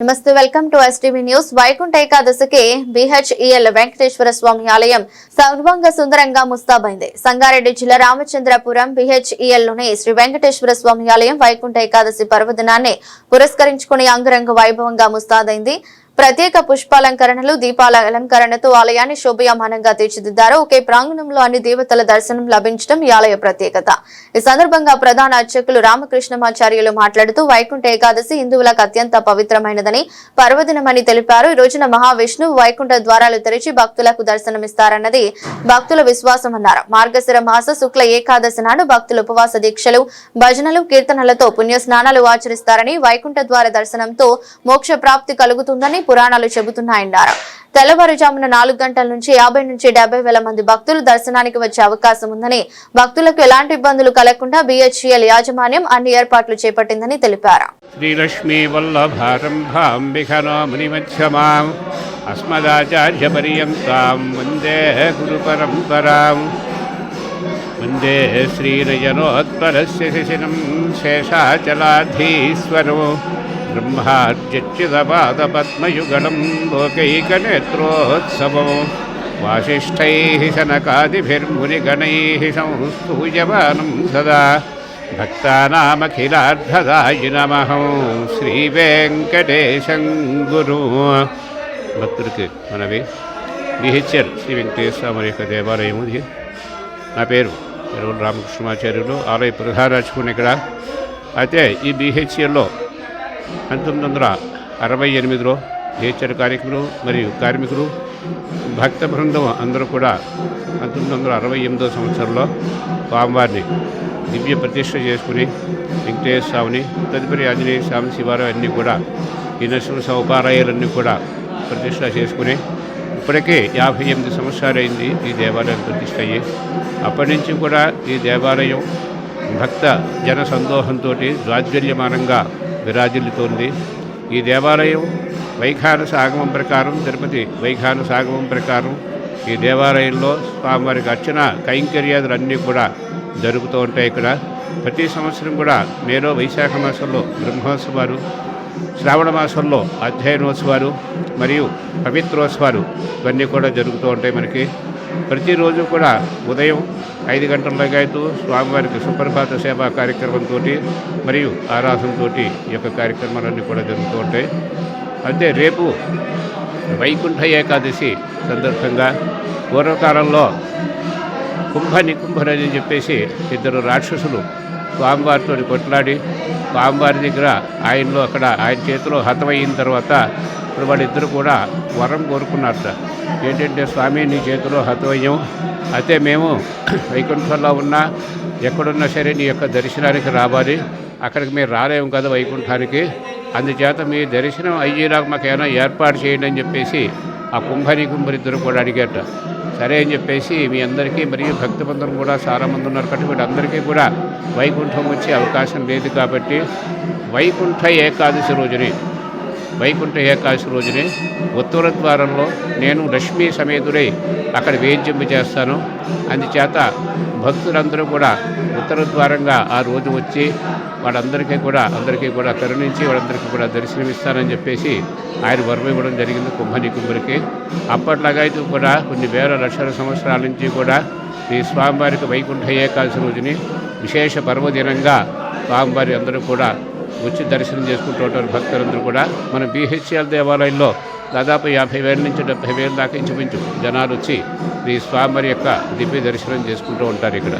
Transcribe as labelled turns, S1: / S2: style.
S1: నమస్తే welcome to STV news. Vaikuntha ఏకాదశికి BHEL Venkateswara స్వామి ఆలయం సర్వంగ సుందరంగా ముస్తాబైంది. సంగారెడ్డి జిల్లా రామచంద్రపురం బిహెచ్ఈఎల్ లోని శ్రీ వెంకటేశ్వర స్వామి ఆలయం వైకుంఠ ఏకాదశి పర్వదినాన్ని పురస్కరించుకుని అంగరంగ వైభవంగా ముస్తాబైంది. ప్రత్యేక పుష్పాలంకరణలు, దీపాల అలంకరణతో ఆలయాన్ని శోభయమానంగా తీర్చిదిద్దారు. ఒకే ప్రాంగణంలో అన్ని దేవతల దర్శనం లభించడం ఈ ఆలయ ప్రత్యేకత. ఈ సందర్భంగా ప్రధాన అర్చకులు రామకృష్ణమాచార్యులు మాట్లాడుతూ వైకుంఠ ఏకాదశి హిందువులకు అత్యంత పవిత్రమైనదని, పర్వదినమని తెలిపారు. ఈ రోజున మహావిష్ణువు వైకుంఠ ద్వారాలు తెరిచి భక్తులకు దర్శనమిస్తారన్నది భక్తుల విశ్వాసమన్నారు. మార్గశిర మాస శుక్ల ఏకాదశి నాడు భక్తులు ఉపవాస దీక్షలు, భజనలు, కీర్తనలతో పుణ్యస్నానాలు ఆచరిస్తారని, వైకుంఠ ద్వార దర్శనంతో మోక్ష ప్రాప్తి కలుగుతుందని పురాణాలు చెబుతున్నాయన్నారు. తెల్లవారుజామున 4 గంటల నుంచి 50 నుంచి 70 వేల మంది భక్తులు దర్శనానికి వచ్చే అవకాశం ఉందని, భక్తులకు ఎలాంటి ఇబ్బందులు కలగకుండా బిహెచ్ఈఎల్ యాజమాన్యం అన్ని ఏర్పాట్లు చేపట్టిందని తెలిపారు.
S2: శ్రీలక్ష్మీ వల్లభారంభాం విఘ్నో మునిమధ్యమాం అస్మదాచార్య పర్యంతాం వందే గురు పరంపరాం. వందే శ్రీనయనోత్పలస్య శిశిరం శేషాచలాధీశ్వరో బ్రహ్మార్జితపాదపద్మయుగళం లోకైకనేత్రోత్సవం వాసిష్ఠైః శనకాదిభిర్మునిగణైః సంస్తూయమానం సదా భక్తానామఖిలార్థదాయ నమః. శ్రీ వెంకటేశం గురు. భక్తుడికి మనవి బిహెచ్ఎల్ శ్రీ వెంకటేశ్వర స్వామి యొక్క దేవాలయము. నా పేరు రామకృష్ణమాచార్యులు, ఆలయ ప్రధాన అర్చకుని ఇక్కడ. అయితే ఈ బిహెచ్ఎల్లో 1968లో బిహెచ్ఎల్ కార్యక్రమాలు మరియు కార్మికులు, భక్త బృందం అందరూ కూడా 1968వ సంవత్సరంలో స్వామివారిని దివ్య ప్రతిష్ఠ చేసుకుని వెంకటేశ్వర స్వామిని, తదుపరి ఆంజనేయ స్వామి, శివాలయం అన్నీ కూడా ఈ నరసింహ ఉపాలయాలన్నీ కూడా ప్రతిష్ఠ చేసుకుని ఇప్పటికే 58 సంవత్సరాలు అయింది ఈ దేవాలయం ప్రతిష్ఠ అయ్యి. అప్పటి నుంచి కూడా ఈ దేవాలయం భక్త జన సందోహంతో జాజ్వల్యమానంగా విరాజిల్లుతోంది. ఈ దేవాలయం వైఖానస ఆగమం ప్రకారం, తిరుపతి వైఖానస ఆగమం ప్రకారం ఈ దేవాలయంలో స్వామివారికి అర్చన కైంకర్యాదులన్నీ కూడా జరుగుతూ ఉంటాయి. ఇక్కడ ప్రతి సంవత్సరం కూడా మేలో వైశాఖ మాసంలో బ్రహ్మోత్సవాలు, శ్రావణ మాసంలో అధ్యయనోత్సవాలు మరియు పవిత్రోత్సవాలు ఇవన్నీ కూడా జరుగుతూ ఉంటాయి. మనకి ప్రతిరోజు కూడా ఉదయం 5 గంటలలోగా అయితే స్వామివారికి సుప్రభాత సేవా కార్యక్రమంతో మరియు ఆరాధనతో ఈ యొక్క కార్యక్రమాలన్నీ కూడా జరుగుతూ ఉంటాయి. అయితే రేపు వైకుంఠ ఏకాదశి సందర్భంగా పూర్వకాలంలో కుంభనికుంభులని చెప్పేసి 2 రాక్షసులు స్వామివారితో కొట్లాడి స్వామివారి దగ్గర ఆయన చేతిలో హతమయిన తర్వాత ఇప్పుడు వాళ్ళిద్దరూ కూడా వరం కోరుకున్నారట. ఏంటంటే, స్వామి నీ చేతిలో హతమయ్యం, అయితే మేము వైకుంఠంలో ఉన్నా ఎక్కడున్నా సరే నీ యొక్క దర్శనానికి రావాలి, అక్కడికి మీరు రాలేము కదా వైకుంఠానికి, అందుచేత మీ దర్శనం అయ్యేలాగా మాకు ఏమైనా ఏర్పాటు చేయండి అని చెప్పేసి ఆ కుంభరిద్దరు కూడా అడిగారట. సరే అని చెప్పేసి మీ అందరికీ మరియు భక్తబంధువులు కూడా చాలామంది ఉన్నారు కాబట్టి వీళ్ళందరికీ కూడా వైకుంఠం వచ్చే అవకాశం లేదు కాబట్టి వైకుంఠ ఏకాదశి రోజుని ఉత్తర ద్వారంలో నేను లక్ష్మీ సమేతుడై అక్కడ వేద్యము చేస్తాను. అందుచేత భక్తులందరూ కూడా ఉత్తర ద్వారంగా ఆ రోజు వచ్చి అందరికీ కూడా కరుణించి వాళ్ళందరికీ కూడా దర్శనమిస్తానని చెప్పేసి ఆయన వరం ఇవ్వడం జరిగింది కుంభరికి. అప్పట్లాగా అయితే కూడా కొన్ని వేల లక్షల సంవత్సరాల నుంచి కూడా ఈ స్వామివారికి వైకుంఠ ఏకాదశి రోజుని విశేష పర్వదినంగా స్వామివారి అందరూ కూడా వచ్చి దర్శనం చేసుకుంటూ ఉంటారు. భక్తులందరూ కూడా మన బిహెచ్ఎల్ దేవాలయంలో దాదాపు 50,000 నుంచి 70,000 దాకా ఇంచుమించు జనాలు వచ్చి ఈ స్వామివారి యొక్క దివ్య దర్శనం చేసుకుంటూ ఉంటారు ఇక్కడ.